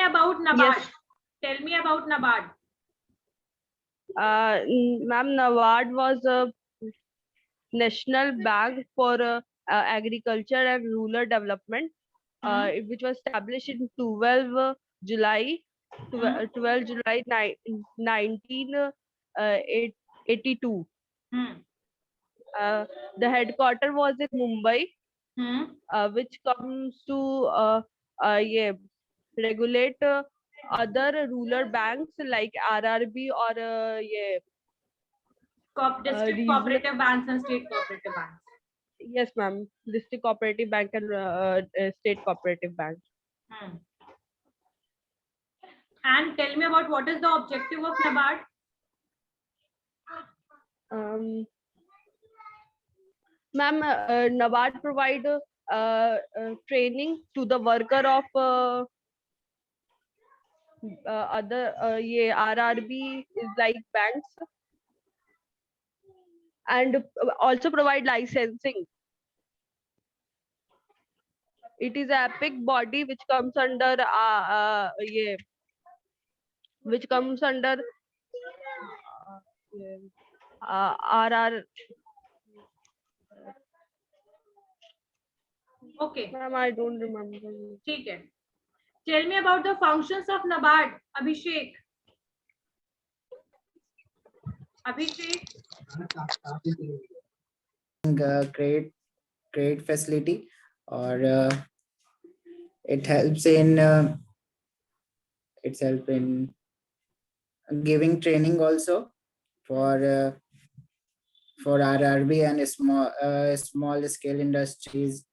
about NABARD. Yes. Tell me about NABARD. Ma'am, NABARD was a national bank for agriculture and rural development, which was established in 12 July 1982. The headquarter was in Mumbai, which comes to regulate other rural banks like RRB or District regional. cooperative banks and state cooperative banks. Yes, ma'am. District cooperative bank and state cooperative bank. And tell me about what is the objective of NABARD? Ma'am, NABARD provide training to the worker of other RRB is like banks, and also provide licensing. It is a epic body which comes under RR. Okay. Ma'am, I don't remember. Okay. Tell me about the functions of NABARD, Abhishek. Credit facility, or it helps in giving training also for RRB and small scale industries.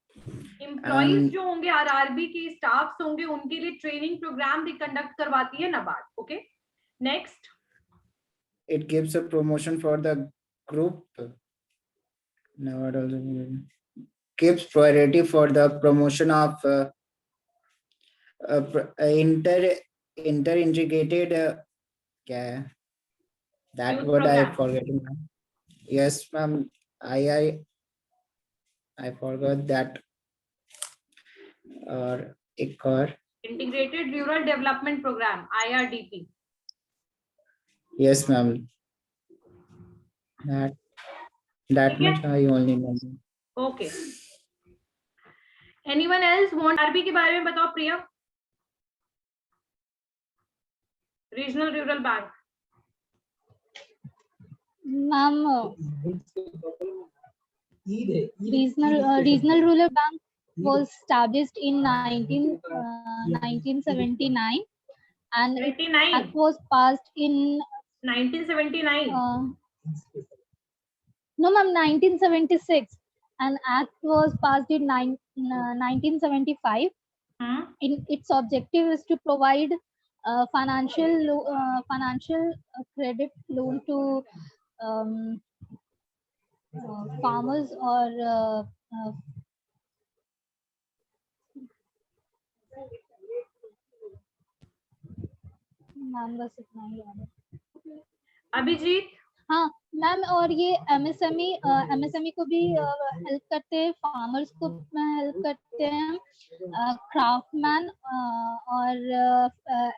Employees जो होंगे RRB के staffs होंगे उनके लिए training program भी conduct करवाती है NABARD. Okay. Next. It gives a promotion for the group. NABARD also gives priority for the promotion of inter-integrated that Youth word program. I forgot. Yes, ma'am. I forgot that. Or Integrated Rural Development Program, IRDP. Yes, ma'am. That much I only know. Okay. Anyone else want RB के बारे में बताओ प्रिया? Regional Rural Bank. Ma'am, Regional Rural Bank was established in 1979 and it was passed in 1979. No, ma'am, 1976. An act was passed in 1975. In its objective is to provide financial credit loan to farmers or ma'am बस इतना ही याद है. अभिजीत. हाँ ma'am, और ये MSME को भी help करते हैं, फार्मर्स को हेल्प करते हैं, क्राफ्टमैन और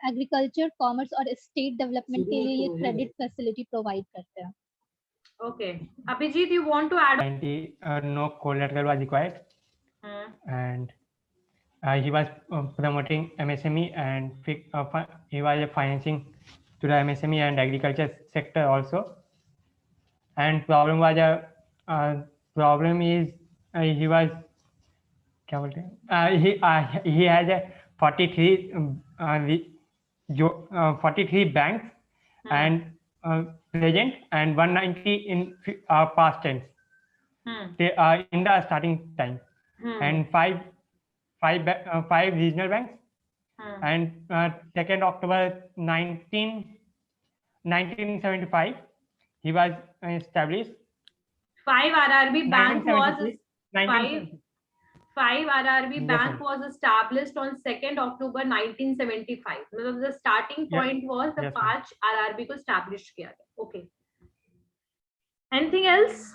एग्रीकल्चर, कॉमर्स और स्टेट डेवलपमेंट के लिए ये क्रेडिट फैसिलिटी प्रोवाइड करते हैं. Okay, Abhijit, you want to add? No collateral was required, and he was promoting MSME and he was financing to the MSME and agriculture sector also. And problem is he was he has 43 banks and present and 190 in past tense. They are in the starting time, and five regional banks, and 2nd October 1975 he was established. 5 RRB bank was 5 RRB bank was established on 2nd October 1975. The starting point was the 5 RRB को establish किया गया. Okay. Anything else?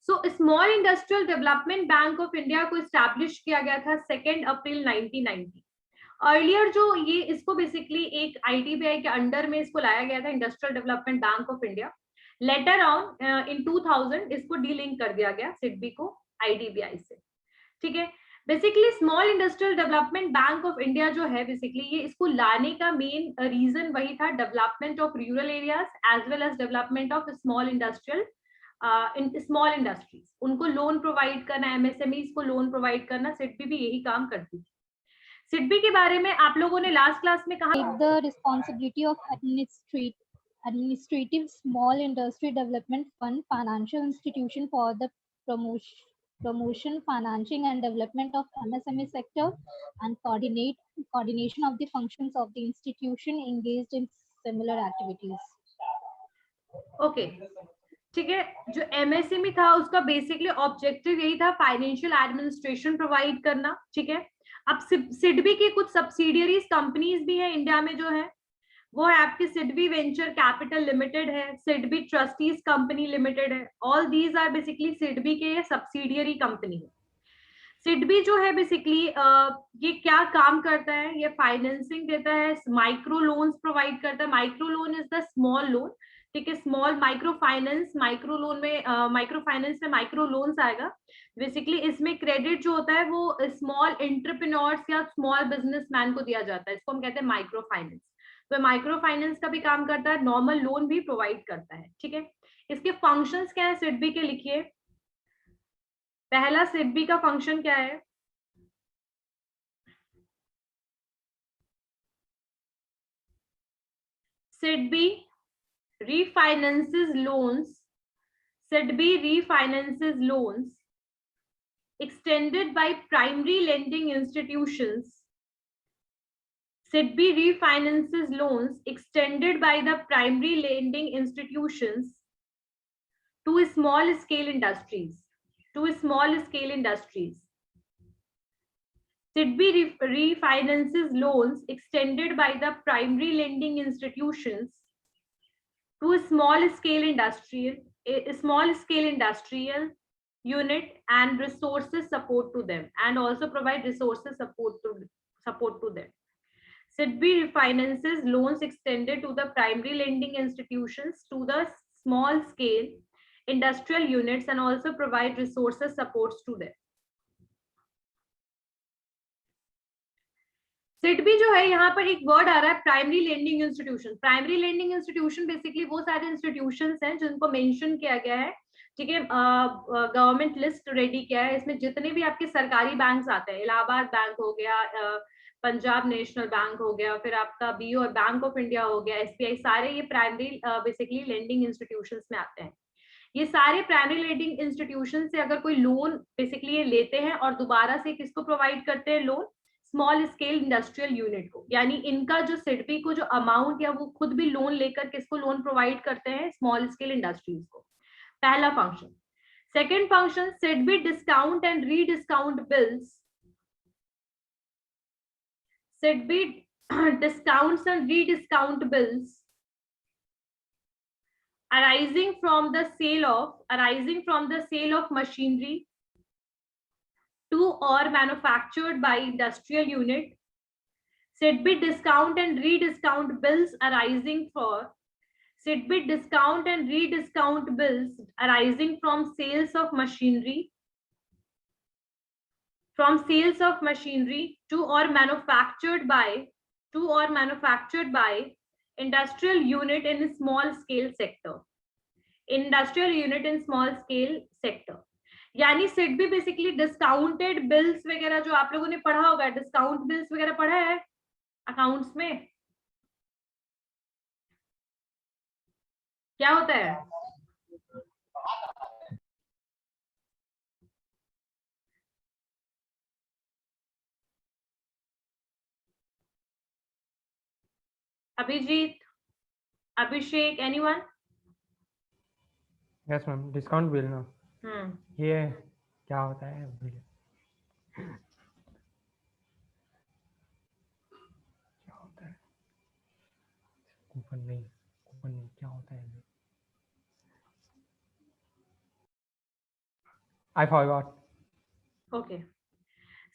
So Small Industrial Development Bank of India को establish किया गया था 2nd April 1990. Earlier जो ये इसको बेसिकली एक IDBI के अंडर में इसको लाया गया था, industrial development bank of India. Later on in 2000 इसको डीलिंक कर दिया गया सिडबी को IDBI से, ठीक है। Basically small industrial development bank of India जो है बेसिकली ये इसको लाने का मेन रीजन वही था, development of rural areas as well as development of small industrial small industries, उनको लोन प्रोवाइड करना, MSMEs को लोन प्रोवाइड करना, सिडबी भी यही काम करती थी। सिडबी के बारे में आप लोगों ने लास्ट क्लास में कहा, the responsibility of administrative small industry development fund financial institution for the promotion, financing and development of MSME sector and coordination of the functions of the institution engaged in similar activities. Okay ठीक है। जो MSME था उसका basically objective यही था, financial administration provide करना, ठीक है। अब सिडबी की कुछ सब्सिडियरीज कंपनीज भी हैं इंडिया में जो है, वो है आपकी सिडबी वेंचर कैपिटल लिमिटेड है, सिडबी ट्रस्टीज कंपनी लिमिटेड है, all these are basically SIDBI के सब्सिडियरी कंपनी है। सिडबी जो है बेसिकली ये क्या काम करता है, ये फाइनेंसिंग देता है, माइक्रो लोन्स प्रोवाइड करता है। Micro loan is the small loan, ठीक है। Small micro finance, micro loan में माइक्रो फाइनेंस में माइक्रो लोन्स आएगा। बेसिकली इसमें क्रेडिट जो होता है वो स्मॉल एंटरप्रेन्योर्स या स्मॉल बिजनेसमैन को दिया जाता है, इसको हम कहते हैं माइक्रो फाइनेंस। तो माइक्रो फाइनेंस का भी काम करता है, नॉर्मल लोन भी प्रोवाइड करता है, ठीक है। इसके फंक्शंस क्या है सिडबी के, लिखिए। पहला सिडबी का फंक्शन क्या है, SIDBI refinances loans, SIDBI refinances loans extended by primary lending institutions. SIDBI refinances loans extended by the primary lending institutions to small scale industries. SIDBI refinances loans extended by the primary lending institutions to a small scale industrial unit and resources support to them, and also provide resources support to them. SIDBI refinances loans extended to the primary lending institutions to the small scale industrial units and also provide resources supports to them. SIDBI जो है यहाँ पर एक word आ रहा है primary lending institution. Primary lending institution basically वो सारे institutions हैं जिनको मेंशन किया गया है, ठीक है। गवर्नमेंट लिस्ट रेडी किया है, इसमें जितने भी आपके सरकारी बैंक्स आते हैं, इलाहाबाद बैंक हो गया, पंजाब नेशनल बैंक हो गया, फिर आपका BO और बैंक ऑफ इंडिया हो गया, SBI, सारे ये प्राइमरी बेसिकली लेंडिंग इंस्टीट्यूशंस में आते हैं। ये सारे प्राइमरी लेंडिंग इंस्टीट्यूशन से अगर कोई लोन बेसिकली ये लेते हैं और दोबारा से किसको प्रोवाइड करते हैं loan, small scale industrial unit को, यानी इनका जो सिडबी को जो अमाउंट या वो खुद भी लोन लेकर किसको लोन प्रोवाइड करते हैं, स्मॉल स्केल इंडस्ट्रीज को। पहला function. Second function, SIDBI discount and rediscount bills, SIDBI discounts and rediscount bills arising from the sale of machinery to or manufactured by industrial unit. SIDBI discount and rediscount bills arising from sales of machinery to or manufactured by industrial unit in small scale sector. यानी SIDBI basically discounted bills वगैरह, जो आप लोगों ने पढ़ा होगा, discount bills वगैरह पढ़ा है अकाउंट्स में, क्या होता है? Abhijit, Abhishek, anyone? Yes ma'am, discount bill ना, ये क्या होता है? क्या होता है? कूपन नहीं, क्या होता है? I forgot. Okay.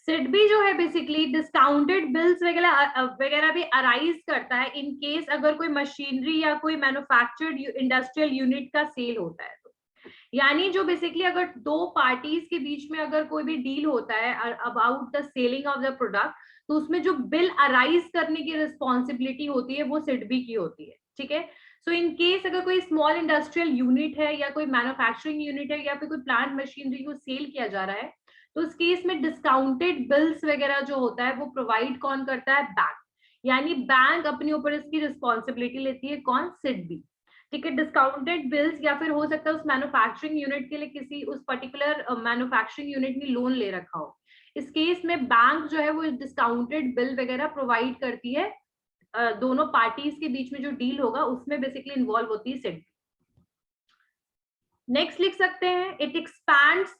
सिडबी जो है बेसिकली डिस्काउंटेड बिल्स वगैरह भी अराइज करता है इन केस अगर कोई मशीनरी या कोई मैन्युफैक्चर्ड इंडस्ट्रियल यूनिट का सेल होता है तो, यानी जो बेसिकली अगर दो पार्टीज के बीच में अगर कोई भी डील होता है about the selling of the product, तो उसमें जो बिल अराइज करने की रिस्पॉन्सिबिलिटी होती है वो सिडबी की होती है, ठीक है। सो इन केस अगर कोई स्मॉल इंडस्ट्रियल यूनिट है या कोई मैन्युफैक्चरिंग यूनिट है या फिर कोई प्लांट मशीनरी को सेल किया जा रहा है, तो उस केस में डिस्काउंटेड बिल्स वगैरह जो होता है वो प्रोवाइड कौन करता है? बैंक। यानी बैंक अपने ऊपर इसकी रिस्पॉन्सिबिलिटी लेती है, कौन? सिडबी, ठीक है। डिस्काउंटेड बिल्स या फिर हो सकता है उस मैन्युफैक्चरिंग यूनिट के लिए किसी उस पर्टिकुलर मैन्युफैक्चरिंग यूनिट ने लोन ले रखा हो, इस केस में बैंक जो है वो डिस्काउंटेड बिल वगैरह प्रोवाइड करती है। दोनों पार्टीज के बीच में जो डील होगा उसमें बेसिकली इन्वॉल्व होती है सिडबी। नेक्स्ट लिख सकते हैं, it expands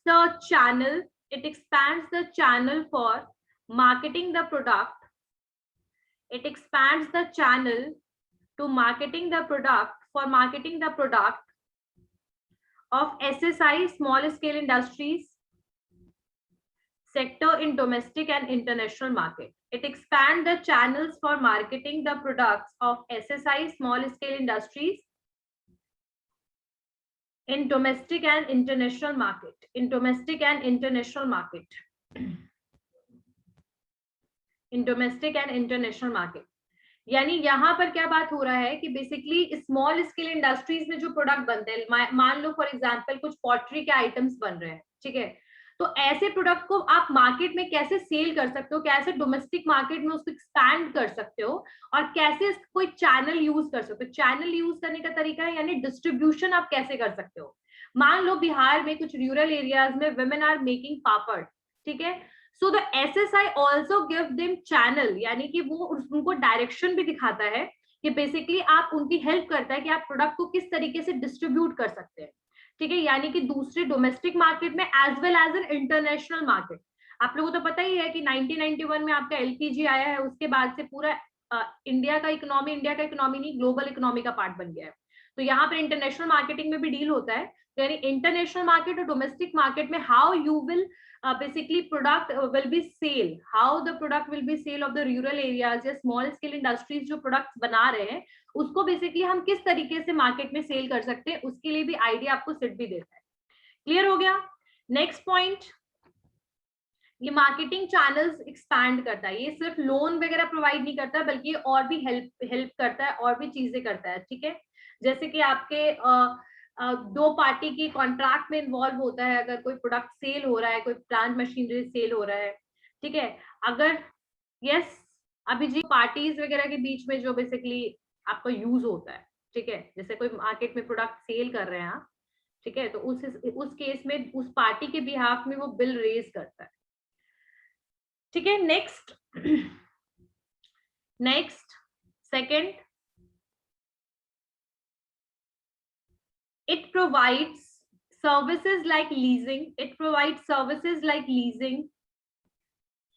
the channel for marketing the product. It expands the channel to marketing the product of SSI, small scale industries sector in domestic and international market. It expands the channels for marketing the products of SSI, small scale industries in domestic and international market. In domestic and international market. In domestic and international market. यानी यहाँ पर क्या बात हो रहा है कि basically small scale industries में जो प्रोडक्ट बनते हैं, मान लो फॉर एग्जांपल कुछ पॉटरी के आइटम्स बन रहे हैं, ठीक है, तो ऐसे प्रोडक्ट को आप मार्केट में कैसे सेल कर सकते हो, कैसे डोमेस्टिक मार्केट में उसको एक्सपैंड कर सकते हो और कैसे कोई चैनल यूज कर सकते हो। चैनल यूज करने का तरीका है यानी डिस्ट्रीब्यूशन आप कैसे कर सकते हो। मान लो बिहार में कुछ रूरल एरियाज में women आर मेकिंग पापड़, ठीक है, so the SSI also give them channel, यानी कि वो उनको डायरेक्शन भी दिखाता है कि बेसिकली आप उनकी हेल्प करता है कि आप प्रोडक्ट को किस तरीके से डिस्ट्रीब्यूट कर सकते हैं, ठीक है, यानी कि दूसरे डोमेस्टिक मार्केट में as well as an international market. आप लोगों को तो पता ही है कि 1991 में आपका LPG आया है, उसके बाद से पूरा इंडिया का इकोनॉमी नहीं ग्लोबल इकोनॉमी का पार्ट बन गया है। तो यहाँ पर इंटरनेशनल मार्केटिंग में भी डील होता है, यानी इंटरनेशनल मार्केट और डोमेस्टिक मार्केट में how you will basically product will be sale, how the product will be sale of the rural areas या small scale industries जो products बना रहे हैं उसको basically हम किस तरीके से मार्केट में सेल कर सकते हैं, उसके लिए भी आइडिया आपको सिडबी देता है। क्लियर हो गया? नेक्स्ट पॉइंट, ये मार्केटिंग चैनल्स एक्सपैंड करता है, ये सिर्फ लोन वगैरह प्रोवाइड नहीं करता बल्कि और भी हेल्प करता है और भी चीजें करता है, ठीक है। जैसे कि आपके दो पार्टी की कॉन्ट्रैक्ट में इन्वॉल्व होता है, अगर कोई प्रोडक्ट सेल हो रहा है, कोई प्लांट मशीनरी सेल हो रहा है, ठीक है, अगर यस अभी जी पार्टीज वगैरह के बीच में जो बेसिकली आपका यूज होता है, ठीक है, जैसे कोई मार्केट में प्रोडक्ट सेल कर रहे हैं आप, ठीक है, तो उस केस में उस पार्टी के बिहाफ में वो बिल रेज करता है, ठीक है। Next second, it provides services like leasing,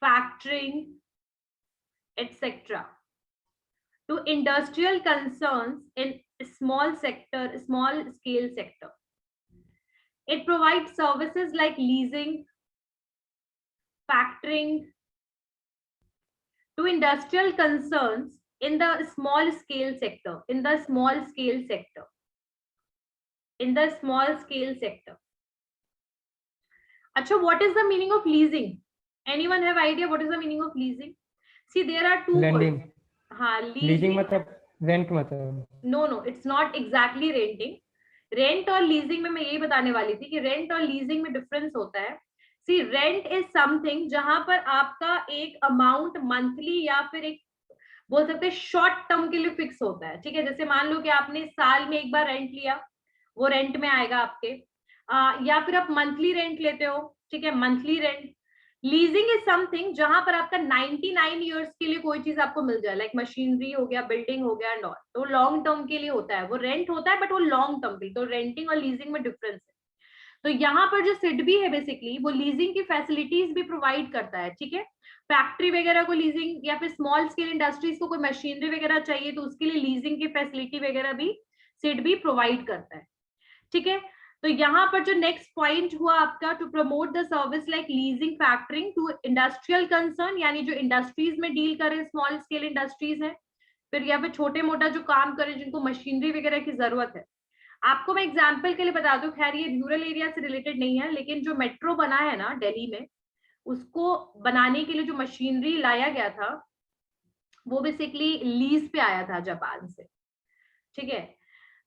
factoring, etc. to industrial concerns in small scale sector. It provides services like leasing, factoring to industrial concerns in the small scale sector, Acha, what is the meaning of leasing? Anyone have idea what is the meaning of leasing? See, there are two Lending. words. हाँ, leasing मतलब rent मतलब? No, it's not exactly renting. Rent और leasing में मैं यही बताने वाली थी कि रेंट और लीजिंग में डिफरेंस होता है। सी रेंट इज समथिंग जहां पर आपका एक अमाउंट मंथली या फिर एक बोल सकते हैं शॉर्ट टर्म के लिए फिक्स होता है, ठीक है। जैसे मान लो कि आपने साल में एक बार रेंट लिया, वो रेंट में आएगा आपके, या फिर आप मंथली रेंट लेते हो, ठीक है, monthly rent. Leasing is something जहां पर आपका 99 इयर्स के लिए कोई चीज आपको मिल जाए, लाइक मशीनरी हो गया, बिल्डिंग हो गया एंड ऑल, तो लॉन्ग टर्म के लिए होता है, वो रेंट होता है बट वो लॉन्ग टर्म के लिए। तो रेंटिंग और लीजिंग में डिफरेंस है। तो यहाँ पर जो सिडबी है बेसिकली वो लीजिंग की फैसिलिटीज भी प्रोवाइड करता है, ठीक है। फैक्ट्री वगैरह को लीजिंग या फिर स्मॉल स्केल इंडस्ट्रीज को कोई मशीनरी वगैरह चाहिए तो उसके लिए लीजिंग की फैसिलिटी वगैरह भी सिडबी प्रोवाइड करता है, ठीक है। तो यहाँ पर जो नेक्स्ट पॉइंट हुआ आपका, to promote the service like leasing factoring to industrial concern, यानी जो इंडस्ट्रीज में डील करे, स्मॉल स्केल इंडस्ट्रीज है, फिर यहाँ पे छोटे मोटा जो काम करे जिनको मशीनरी वगैरह की जरूरत है। आपको मैं एग्जाम्पल के लिए बता दूं, खैर ये रूरल एरिया से रिलेटेड नहीं है, लेकिन जो मेट्रो बना है ना दिल्ली में, उसको बनाने के लिए जो मशीनरी लाया गया था वो बेसिकली लीज पे आया था जापान से, ठीक है।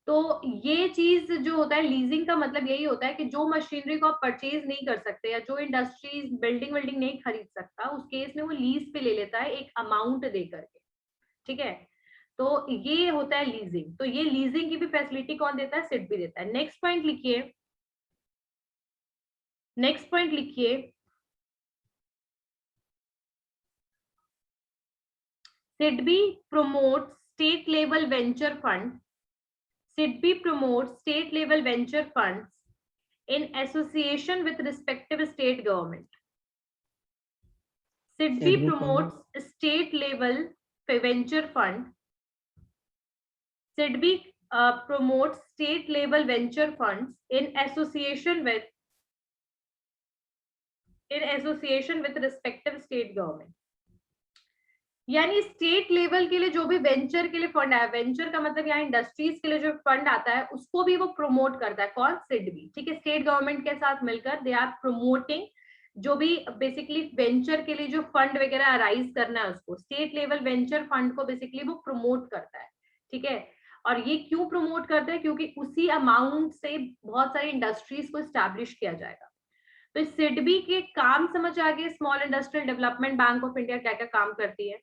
तो ये चीज जो होता है लीजिंग का मतलब यही होता है कि जो मशीनरी को आप परचेज नहीं कर सकते या जो इंडस्ट्रीज बिल्डिंग नहीं खरीद सकता, उस केस में वो लीज पे ले लेता है एक अमाउंट दे करके, ठीक है। तो ये होता है लीजिंग। तो ये लीजिंग की भी फैसिलिटी कौन देता है? सिडबी देता है। नेक्स्ट पॉइंट लिखिए, नेक्स्ट पॉइंट लिखिए, SIDBI promotes state level venture fund. SIDBI promotes state level venture funds in association with respective state government. SIDBI promotes state level venture fund. SIDBI promotes state level venture funds in association with respective state government. यानी state level के लिए जो भी venture के लिए fund आया, venture का मतलब यहाँ इंडस्ट्रीज के लिए जो फंड आता है उसको भी वो प्रमोट करता है, कौन? सिडबी, ठीक है। स्टेट गवर्नमेंट के साथ मिलकर दे आर प्रमोटिंग जो भी बेसिकली वेंचर के लिए जो फंड वगैरह अराइज करना है उसको, स्टेट लेवल वेंचर फंड को बेसिकली वो प्रमोट करता है, ठीक है। और ये क्यों प्रमोट करता है? क्योंकि उसी अमाउंट से बहुत सारी इंडस्ट्रीज को स्टैब्लिश किया जाएगा। तो सिडबी के काम समझ आ गए, small industrial development bank of India क्या क्या काम करती है।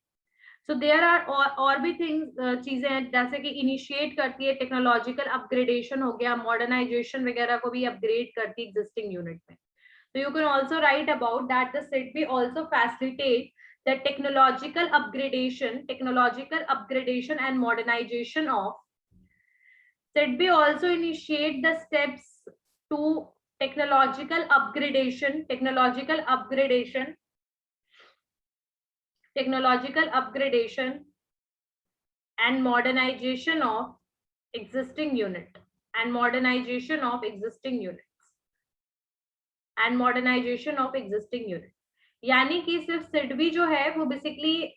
सो देयर आर और भी थिंग्स, चीजें हैं जैसे कि इनिशिएट करती है टेक्नोलॉजिकल अपग्रेडेशन हो गया, मॉडर्नाइजेशन वगैरह को भी अपग्रेड करती है एग्जिस्टिंग यूनिट में। तो you can also write about that the SIDBI also facilitate the technological upgradation and modernisation of, SIDBI also initiate the steps to technological upgradation and modernization of existing unit and modernization of existing unit. यानी कि सिर्फ सिडबी जो है वो basically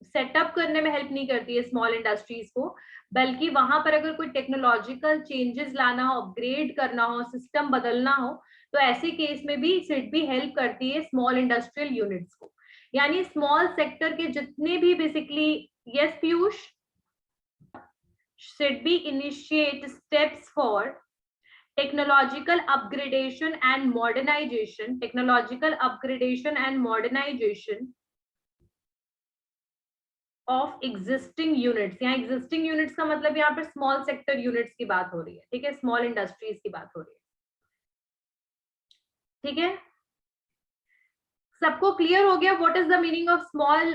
setup करने में help नहीं करती है स्मॉल इंडस्ट्रीज को, बल्कि वहां पर अगर कोई टेक्नोलॉजिकल चेंजेस लाना हो, अपग्रेड करना हो, सिस्टम बदलना हो, तो ऐसे केस में भी सिडबी हेल्प करती है स्मॉल इंडस्ट्रियल यूनिट्स को। यानी स्मॉल सेक्टर के जितने भी basically, yes Piyush, SIDBI initiate steps for technological upgradation and modernization of existing units। यहाँ existing units का मतलब यहाँ पर स्मॉल सेक्टर यूनिट्स की बात हो रही है, ठीक है, स्मॉल इंडस्ट्रीज की बात हो रही है, ठीक है। सबको क्लियर हो गया what is the meaning of small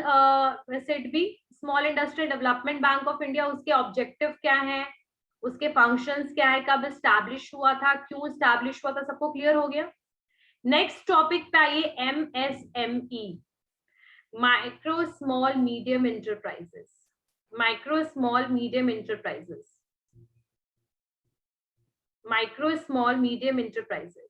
SIDBI, small industrial development bank of India? उसके ऑब्जेक्टिव क्या है, उसके फंक्शंस क्या है, कब एस्टैब्लिश हुआ था, क्यों एस्टैब्लिश हुआ था, सबको क्लियर हो गया। नेक्स्ट टॉपिक पे आइए, MSME, micro small medium enterprises. Micro small medium enterprises, micro small medium enterprises.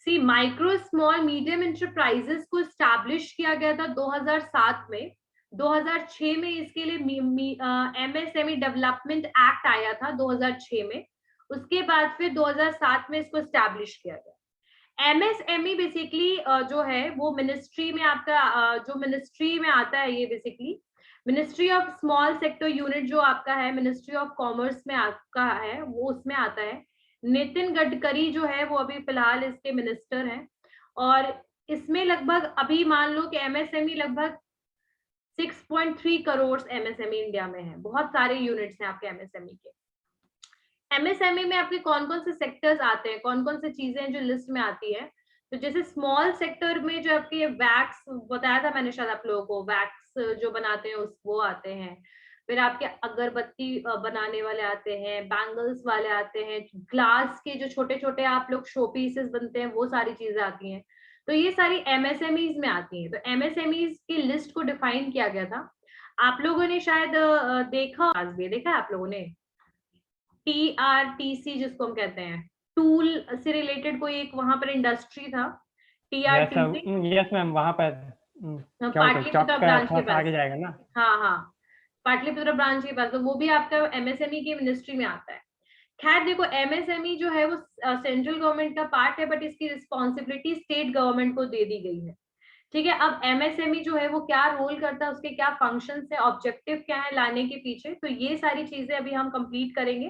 See, micro small medium enterprises को स्टैब्लिश किया गया था 2007 में। 2006 में इसके लिए MSME डेवलपमेंट एक्ट आया था 2006 में। उसके बाद फिर 2007 में इसको स्टैब्लिश किया गया। MSME बेसिकली जो है वो मिनिस्ट्री में आपका जो मिनिस्ट्री में आता है, ये basically ministry of small sector unit जो आपका है, मिनिस्ट्री ऑफ कॉमर्स में आपका है, वो उसमें आता है। नितिन गडकरी जो है वो अभी फिलहाल इसके मिनिस्टर हैं, और इसमें लगभग अभी मान लो कि MSME लगभग 6.3 करोड़ MSME इंडिया में है। बहुत सारे यूनिट्स हैं आपके MSME के। MSME में आपके कौन कौन से सेक्टर्स आते हैं, कौन कौन से चीजें जो लिस्ट में आती है? तो जैसे स्मॉल सेक्टर में जो आपके वैक्स बताया था मैंने शायद आप लोगों को, वैक्स जो बनाते हैं वो आते हैं। फिर आपके अगरबत्ती बनाने वाले आते हैं, बैंगल्स वाले आते हैं, ग्लास के जो छोटे छोटे आप लोग शो पीसेस बनते हैं वो सारी चीजें आती हैं। तो ये सारी एमएसएमईज में आती हैं। तो एमएसएमईज की लिस्ट को डिफाइन किया गया था। आप लोगों ने शायद देखा है आप लोगों ने, टीआरटीसी जिसको हम कहते हैं, टूल से रिलेटेड कोई एक वहां पर इंडस्ट्री था, टीआरटीसी। यस मैम, वहां पर क्या होता है, चौक पाटलिपुत्र का ब्रांच के थोड़ा सा पास। आगे जाएगा ना। हाँ हाँ, पाटलिपुत्र ब्रांच के पास, तो वो भी आपका एमएसएमई की मिनिस्ट्री में आता है। खैर देखो, एमएसएमई जो है वो सेंट्रल गवर्नमेंट का पार्ट है, बट इसकी रिस्पॉन्सिबिलिटी स्टेट गवर्नमेंट को दे दी गई है। ठीक है, अब एमएसएमई जो है वो क्या रोल करता है, उसके क्या फंक्शंस है, ऑब्जेक्टिव क्या है लाने के पीछे, तो ये सारी चीजें अभी हम कंप्लीट करेंगे।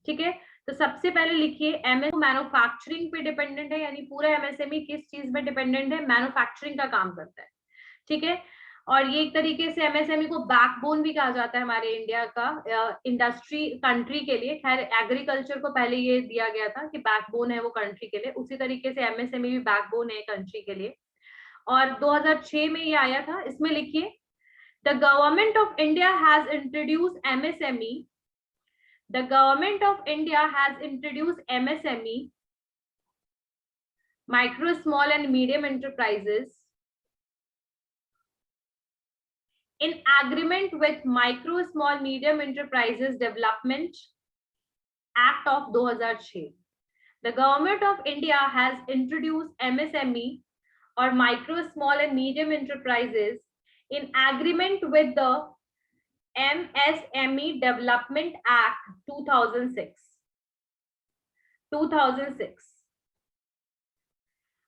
ठीक है, तो सबसे पहले लिखिए, एमएस मैन्युफैक्चरिंग पे डिपेंडेंट है, यानी पूरा एमएसएमई किस चीज पे डिपेंडेंट है, मैन्युफैक्चरिंग का काम करता है। ठीक है, और ये एक तरीके से एमएसएमई को बैकबोन भी कहा जाता है हमारे इंडिया का इंडस्ट्री कंट्री के लिए। खैर एग्रीकल्चर को पहले ये दिया गया था कि बैकबोन है वो कंट्री के लिए, उसी तरीके से एमएसएमई भी बैकबोन है कंट्री के लिए। और 2006 में ये आया था। इसमें लिखिए, the government of India has introduce MSME, the government of India has introduce MSME, micro small and medium enterprises, in agreement with Micro Small Medium Enterprises Development Act of 2006. The Government of India has introduced MSME or Micro Small and Medium Enterprises in agreement with the MSME Development Act 2006.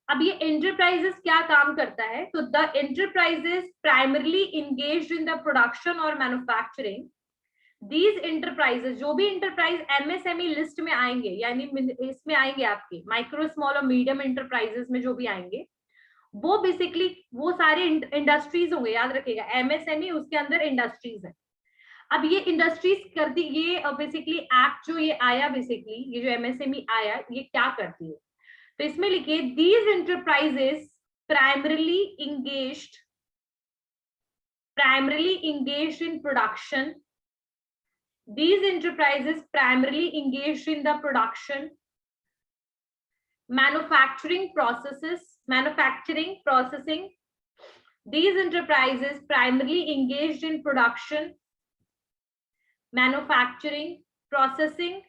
अब ये enterprises क्या काम करता है, तो the enterprises primarily engaged in the production और manufacturing. These enterprises, जो भी एंटरप्राइज एमएसएमई लिस्ट में आएंगे, यानी इसमें आएंगे आपके माइक्रो स्मॉल और मीडियम एंटरप्राइजेस में जो भी आएंगे, वो बेसिकली वो सारे इंडस्ट्रीज होंगे। याद रखिएगा, एमएसएमई उसके अंदर इंडस्ट्रीज है। अब ये इंडस्ट्रीज करती, ये बेसिकली एक्ट जो ये आया, बेसिकली ये जो एमएसएमई आया, ये क्या करती है, तो इसमें लिखिए, these enterprises primarily engaged in production. These enterprises primarily engaged in the production, manufacturing, processing. These enterprises primarily engaged in production, manufacturing, processing,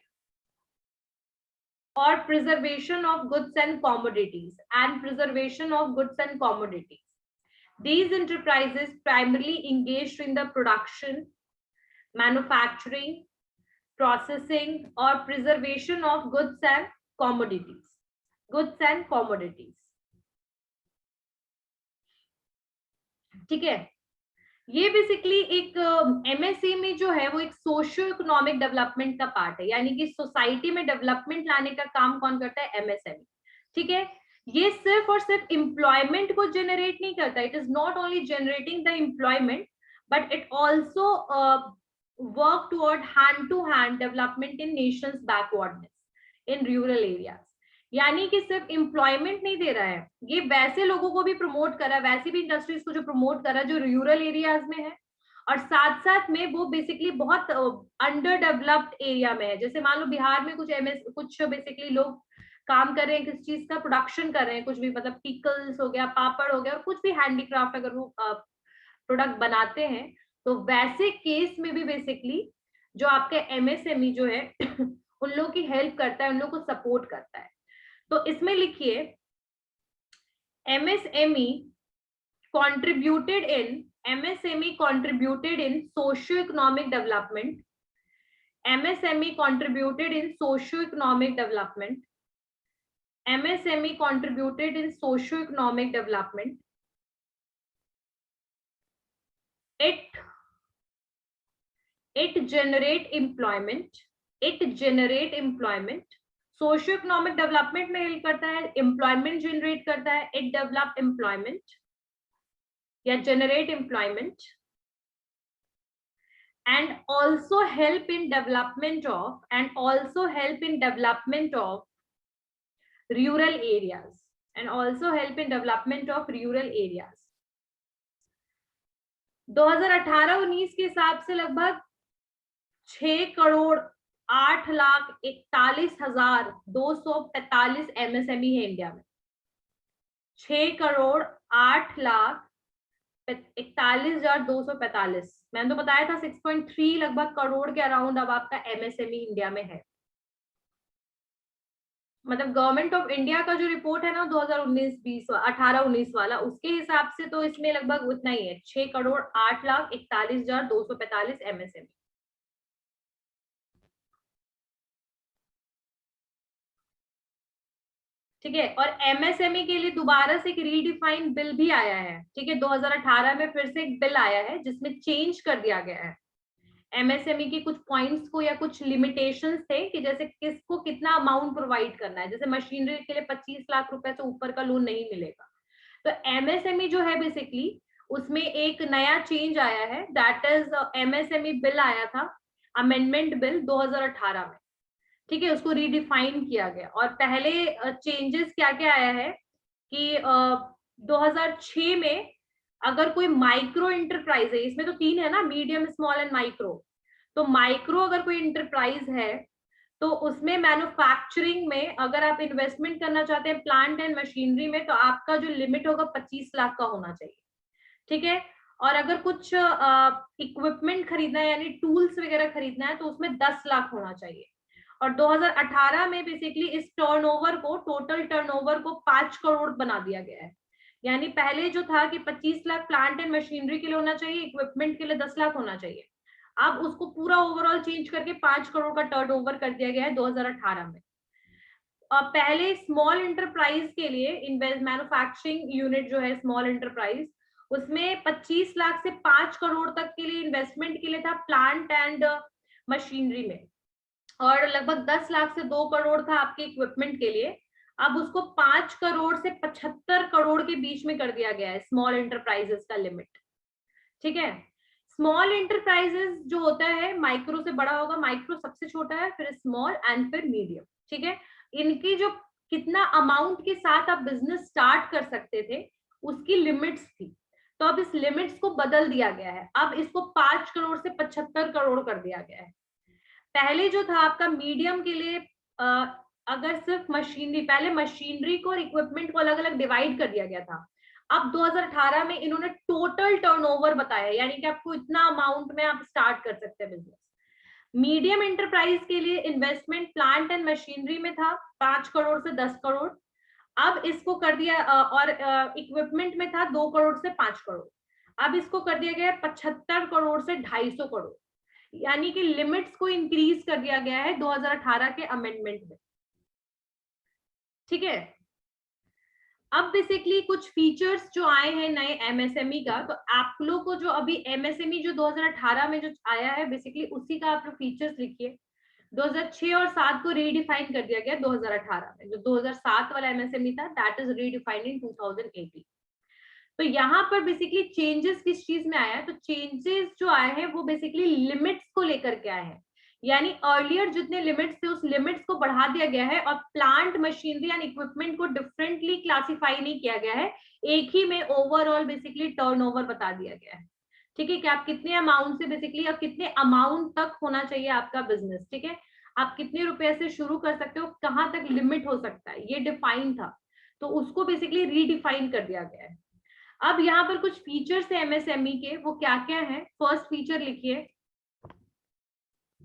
or preservation of goods and commodities, These enterprises primarily engaged in the production, manufacturing, processing, or preservation of goods and commodities. ठीक है, ये basically एक MSc में जो है वो एक socio economic development का पार्ट है, यानी कि सोसाइटी में डेवलपमेंट लाने का काम कौन करता है, एमएसएमई। ठीक है, ये सिर्फ और सिर्फ एम्प्लॉयमेंट को जनरेट नहीं करता, it is not only generating the employment, but it also work toward hand to hand development in nations backwardness in rural areas. यानी कि सिर्फ एम्प्लॉयमेंट नहीं दे रहा है, ये वैसे लोगों को भी प्रमोट कर रहा है, वैसी भी इंडस्ट्रीज को जो प्रमोट कर रहा है जो रूरल एरियाज में है, और साथ साथ में वो बेसिकली बहुत अंडर डेवलप्ड एरिया में है। जैसे मान लो बिहार में कुछ बेसिकली लोग काम कर रहे हैं, किस चीज का प्रोडक्शन कर रहे हैं, कुछ भी, मतलब पिकल्स हो गया, पापड़ हो गया, और कुछ भी हैंडीक्राफ्ट अगर वो प्रोडक्ट बनाते हैं, तो वैसे केस में भी बेसिकली जो आपका एमएसएमई जो है उन लोगों की हेल्प करता है, उन लोगों को सपोर्ट करता है। तो इसमें लिखिए, MSME contributed in socio-economic development. MSME contributed in socio-economic development. MSME contributed in socio-economic development. It generate employment. Socio economic development में हेल्प करता है, एम्प्लॉयमेंट जनरेट करता है, इट डेवलप एम्प्लॉयमेंट या generate employment, and also help in development of rural areas. 2018-19 के हिसाब से लगभग 6,08,41,245 एमएसएमई है इंडिया में। 6,08,41,245। मैंने तो बताया था 6.3 लगभग करोड़ के अराउंड अब आपका एमएसएमई इंडिया में है। मतलब गवर्नमेंट ऑफ इंडिया का जो रिपोर्ट है ना 2019-20 18-19 वाला, उसके हिसाब से तो इसमें लगभग उतना ही है, 6,08,41,245 एमएसएमई। ठीक है, और एमएसएमई के लिए दोबारा से एक रीडिफाइन बिल भी आया है। ठीक है, 2018 में फिर से एक बिल आया है जिसमें चेंज कर दिया गया है एमएसएमई के कुछ पॉइंट्स को, या कुछ लिमिटेशंस थे कि जैसे किसको कितना अमाउंट प्रोवाइड करना है। जैसे मशीनरी के लिए 25 लाख रुपए से ऊपर का लोन नहीं मिलेगा। तो एमएसएमई जो है बेसिकली उसमें एक नया चेंज आया है, दैट इज एमएसएमई बिल आया था, अमेंडमेंट बिल 2018 में। ठीक है, उसको रीडिफाइन किया गया। और पहले चेंजेस क्या क्या आया है कि 2006 में अगर कोई माइक्रो इंटरप्राइज है, इसमें तो 3 है ना, मीडियम, स्मॉल एंड माइक्रो। तो माइक्रो अगर कोई इंटरप्राइज है तो उसमें मैन्युफैक्चरिंग में अगर आप इन्वेस्टमेंट करना चाहते हैं प्लांट एंड मशीनरी में, तो आपका जो लिमिट होगा 25 लाख का होना चाहिए। ठीक है, और अगर कुछ इक्विपमेंट खरीदना है यानी टूल्स वगैरह खरीदना है तो उसमें 10 लाख होना चाहिए। और 2018 में बेसिकली इस टर्नओवर को, टोटल टर्नओवर को 5 करोड़ बना दिया गया है। यानी पहले जो था कि 25 लाख प्लांट एंड मशीनरी के लिए होना चाहिए, इक्विपमेंट के लिए 10 लाख होना चाहिए, अब उसको पूरा ओवरऑल चेंज करके 5 करोड़ का टर्नओवर कर दिया गया है 2018 में। पहले स्मॉल इंटरप्राइज के लिए मैन्युफैक्चरिंग यूनिट जो है स्मॉल इंटरप्राइज, उसमें 25 लाख से 5 करोड़ तक के लिए इन्वेस्टमेंट के लिए था प्लांट एंड मशीनरी में, और लगभग 10 लाख से 2 करोड़ था आपके इक्विपमेंट के लिए। अब उसको 5 करोड़ से 75 करोड़ के बीच में कर दिया गया है स्मॉल इंटरप्राइजेस का लिमिट। ठीक है, स्मॉल इंटरप्राइजेस जो होता है माइक्रो से बड़ा होगा, माइक्रो सबसे छोटा है, फिर स्मॉल एंड फिर मीडियम। ठीक है, इनकी जो कितना अमाउंट के साथ आप बिजनेस स्टार्ट कर सकते थे उसकी लिमिट्स थी, तो अब इस लिमिट्स को बदल दिया गया है। अब इसको 5 करोड़ से 75 करोड़ कर दिया गया है। पहले जो था आपका मीडियम के लिए अगर सिर्फ मशीनरी, पहले मशीनरी को और इक्विपमेंट को अलग अलग डिवाइड कर दिया गया था। अब 2018 में इन्होंने टोटल टर्नओवर बताया, यानी कि आपको इतना अमाउंट में आप स्टार्ट कर सकते हैं बिजनेस। मीडियम एंटरप्राइज के लिए इन्वेस्टमेंट प्लांट एंड मशीनरी में था 5 करोड़ से 10 करोड़, अब इसको कर दिया, और इक्विपमेंट में था 2 करोड़ से 5 करोड़, अब इसको कर दिया गया 75 करोड़ से 250 करोड़, यानी कि लिमिट्स को इंक्रीज कर दिया गया है 2018 के अमेंडमेंट में। ठीक है, अब बेसिकली कुछ फीचर्स जो आए हैं नए एमएसएमई का, तो आप लोग को जो अभी एमएसएमई जो 2018 में जो आया है बेसिकली उसी का आप लोग फीचर्स लिखिए। 2006 और 7 को रीडिफाइन कर दिया गया 2018 में, जो 2007 वाला एमएसएमई था दैट इज रीडिफाइंड इन 2018। तो यहाँ पर बेसिकली चेंजेस किस चीज में आया है, तो चेंजेस जो आए हैं वो बेसिकली लिमिट्स को लेकर के आए हैं। यानी अर्लियर जितने लिमिट्स थे उस लिमिट्स को बढ़ा दिया गया है, और प्लांट मशीनरी एंड इक्विपमेंट को डिफरेंटली क्लासिफाई नहीं किया गया है, एक ही में ओवरऑल बेसिकली टर्नओवर बता दिया गया है। ठीक है, कि आप कितने अमाउंट से बेसिकली, अब कितने अमाउंट तक होना चाहिए आपका बिजनेस। ठीक है, आप कितने रुपए से शुरू कर सकते हो, कहाँ तक लिमिट हो सकता है, ये डिफाइन था, तो उसको बेसिकली रीडिफाइन कर दिया गया है। अब यहाँ पर कुछ फीचर्स है एमएसएमई के, वो क्या क्या है। फर्स्ट फीचर लिखिए,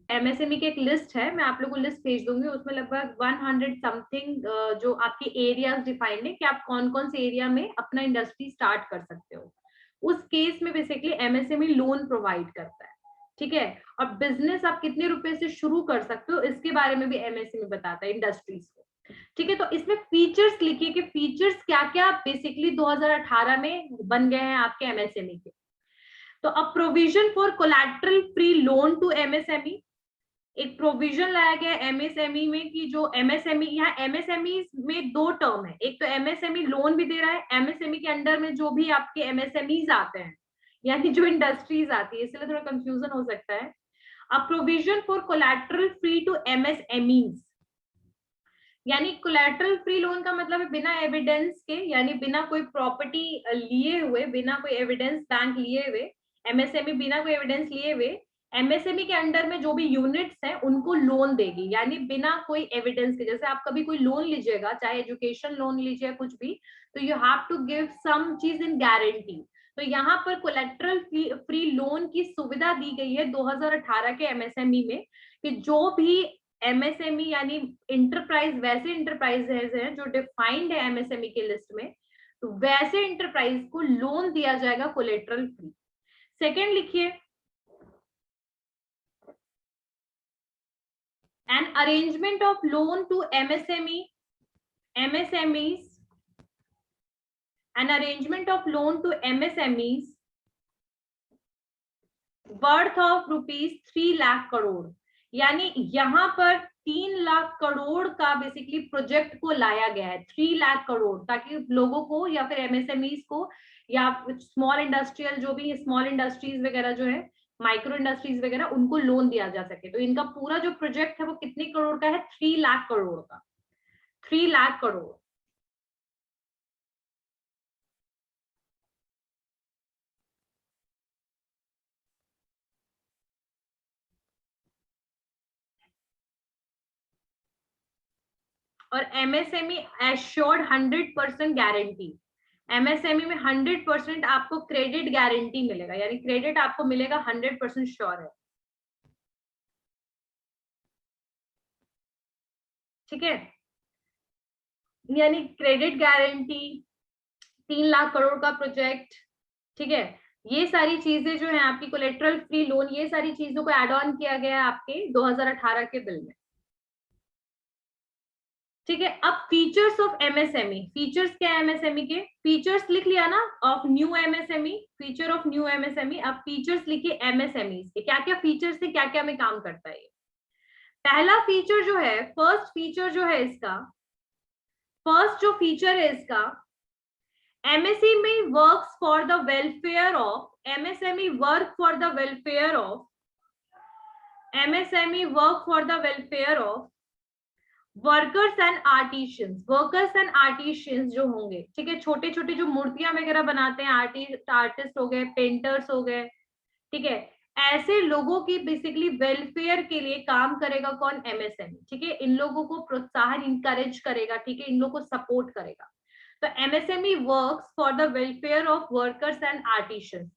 एमएसएमई की एक लिस्ट है, मैं आप लोगों को लिस्ट भेज दूंगी, उसमें लगभग 100 समथिंग जो आपके एरियाज डिफाइंड है कि आप कौन कौन से एरिया में अपना इंडस्ट्री स्टार्ट कर सकते हो। उस केस में बेसिकली एमएसएमई लोन प्रोवाइड करता है। ठीक है, और बिजनेस आप कितने रुपए से शुरू कर सकते हो इसके बारे में भी एमएसएमई बताता है इंडस्ट्रीज को। ठीक है, तो इसमें फीचर्स लिखिए कि फीचर्स क्या क्या बेसिकली 2018 में बन गए हैं आपके एमएसएमई के। तो अब provision for collateral free loan to MSME, एक प्रोविजन लाया गया एमएसएमई में कि जो एमएसएमई, यहाँ एमएसएमई में 2 टर्म है, एक तो एमएसएमई लोन भी दे रहा है, एमएसएमई के अंडर में जो भी आपके एमएसएमईज आते हैं यानी जो इंडस्ट्रीज आती है, इसलिए थोड़ा कंफ्यूजन हो सकता है। अब provision for collateral free to MSMEs, यानी कोलैटरल फ्री लोन का मतलब है बिना एविडेंस के, यानी बिना कोई प्रॉपर्टी लिए हुए, बिना कोई एविडेंस बैंक लिए हुए, एमएसएमई बिना कोई एविडेंस लिए हुए एमएसएमई के अंडर में जो भी यूनिट्स हैं उनको लोन देगी, यानी बिना कोई एविडेंस के। जैसे आप कभी कोई लोन लीजिएगा, चाहे एजुकेशन लोन लीजिए कुछ भी, तो you have to give some चीज इन गारंटी। तो यहाँ पर कोलेट्रल फ्री लोन की सुविधा दी गई है 2018 के एमएसएमई में, कि जो भी एमएसएमई यानी इंटरप्राइज, वैसे इंटरप्राइजेज हैं जो डिफाइंड है एमएसएमई के लिस्ट में, तो वैसे इंटरप्राइज को लोन दिया जाएगा कोलेट्रल फ्री। सेकेंड लिखिए, an arrangement of loan to MSMEs, an arrangement of loan to MSMEs worth of rupees 3 lakh crore, यानी यहाँ पर 3 लाख करोड़ का बेसिकली प्रोजेक्ट को लाया गया है, 3 लाख करोड़, ताकि लोगों को या फिर एमएसएमईज को या स्मॉल इंडस्ट्रियल, जो भी स्मॉल इंडस्ट्रीज वगैरह जो है, माइक्रो इंडस्ट्रीज वगैरह, उनको लोन दिया जा सके। तो इनका पूरा जो प्रोजेक्ट है वो कितने करोड़ का है? 3 लाख करोड़ का, 3 लाख करोड़। और एमएसएमई एश्योर्ड 100% गारंटी, एमएसएमई में 100% आपको क्रेडिट गारंटी मिलेगा, यानी क्रेडिट आपको मिलेगा 100% श्योर है। ठीक है, यानी क्रेडिट गारंटी, 3 लाख करोड़ का प्रोजेक्ट। ठीक है, ये सारी चीजें जो है आपकी कोलेट्रल फ्री लोन, ये सारी चीजों को एड ऑन किया गया है आपके 2018 के बिल में। ठीक है, अब फीचर्स ऑफ एमएसएमई, फीचर्स क्या है एमएसएमई के? फीचर्स लिख लिया ना of new MSME, feature of new MSME. अब फीचर्स लिखिए एमएसएमई के, क्या क्या फीचर्स है, क्या क्या में काम करता है ये। पहला फीचर जो है, फर्स्ट फीचर जो है इसका, फर्स्ट जो फीचर है इसका, MSME works for the welfare of, MSME work for the welfare of, MSME work for the welfare of workers and artisans. Workers and artisans जो होंगे, ठीक है, छोटे छोटे जो मूर्तियां वगैरह बनाते हैं, आर्टिस्ट हो गए, पेंटर्स हो गए, ठीक है, ऐसे लोगों की बेसिकली वेलफेयर के लिए काम करेगा कौन? एमएसएमई। ठीक है, इन लोगों को प्रोत्साहन, इंकरेज करेगा, ठीक है, इन लोगों को सपोर्ट करेगा। तो MSME works for the welfare of workers and artisans.